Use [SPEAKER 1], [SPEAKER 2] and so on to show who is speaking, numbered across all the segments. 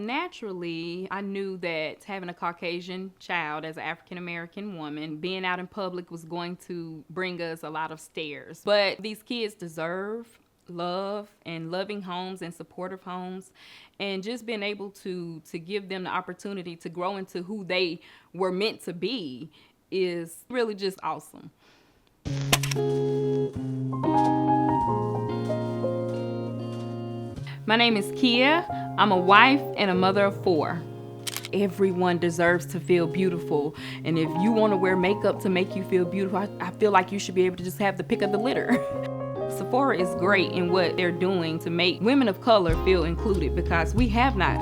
[SPEAKER 1] naturally, I knew that having a Caucasian child as an African-American woman, being out in public was going to bring us a lot of stares. But these kids deserve love and loving homes and supportive homes, and just being able to give them the opportunity to grow into who they were meant to be is really just awesome. My name is Keia. I'm a wife and a mother of 4. Everyone deserves to feel beautiful. And if you want to wear makeup to make you feel beautiful, I feel like you should be able to just have the pick of the litter. Sephora is great in what they're doing to make women of color feel included, because we have not.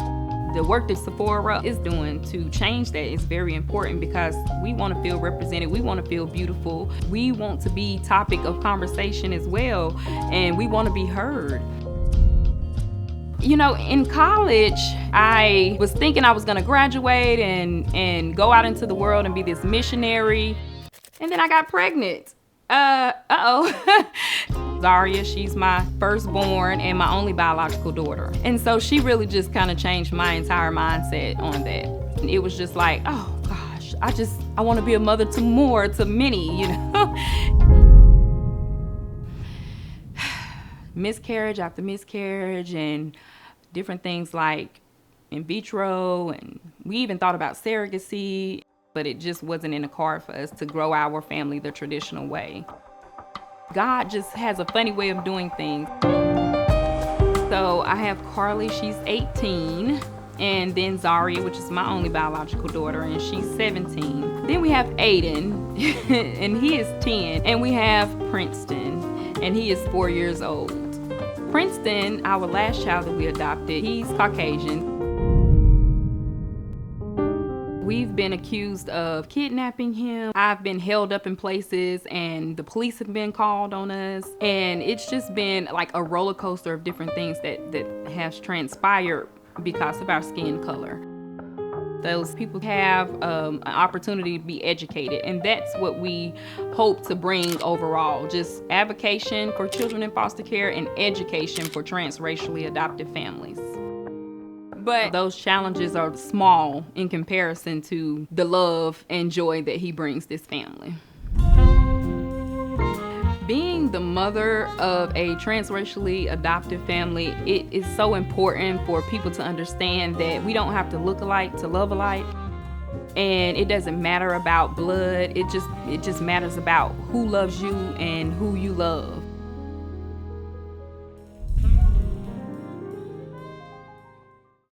[SPEAKER 1] The work that Sephora is doing to change that is very important, because we want to feel represented. We want to feel beautiful. We want to be topic of conversation as well, and we want to be heard. You know, in college, I was thinking I was gonna graduate and go out into the world and be this missionary. And then I got pregnant. Zariyah, she's my firstborn and my only biological daughter. And so she really just kind of changed my entire mindset on that. And it was just like, oh gosh, I want to be a mother to many, you know? Miscarriage after miscarriage and different things like in vitro, and we even thought about surrogacy, but it just wasn't in the card for us to grow our family the traditional way. God just has a funny way of doing things. So I have Carly, she's 18, and then Zariyah, which is my only biological daughter, and she's 17. Then we have Aiden, and he is 10, and we have Princeton, and he is 4 years old. Princeton, our last child that we adopted, he's Caucasian. We've been accused of kidnapping him. I've been held up in places and the police have been called on us. And it's just been like a roller coaster of different things that has transpired because of our skin color. Those people have an opportunity to be educated, and that's what we hope to bring overall. Just advocacy for children in foster care and education for transracially adopted families. But those challenges are small in comparison to the love and joy that he brings this family. Being the mother of a transracially adopted family, it is so important for people to understand that we don't have to look alike to love alike. And it doesn't matter about blood, it just matters about who loves you and who you love.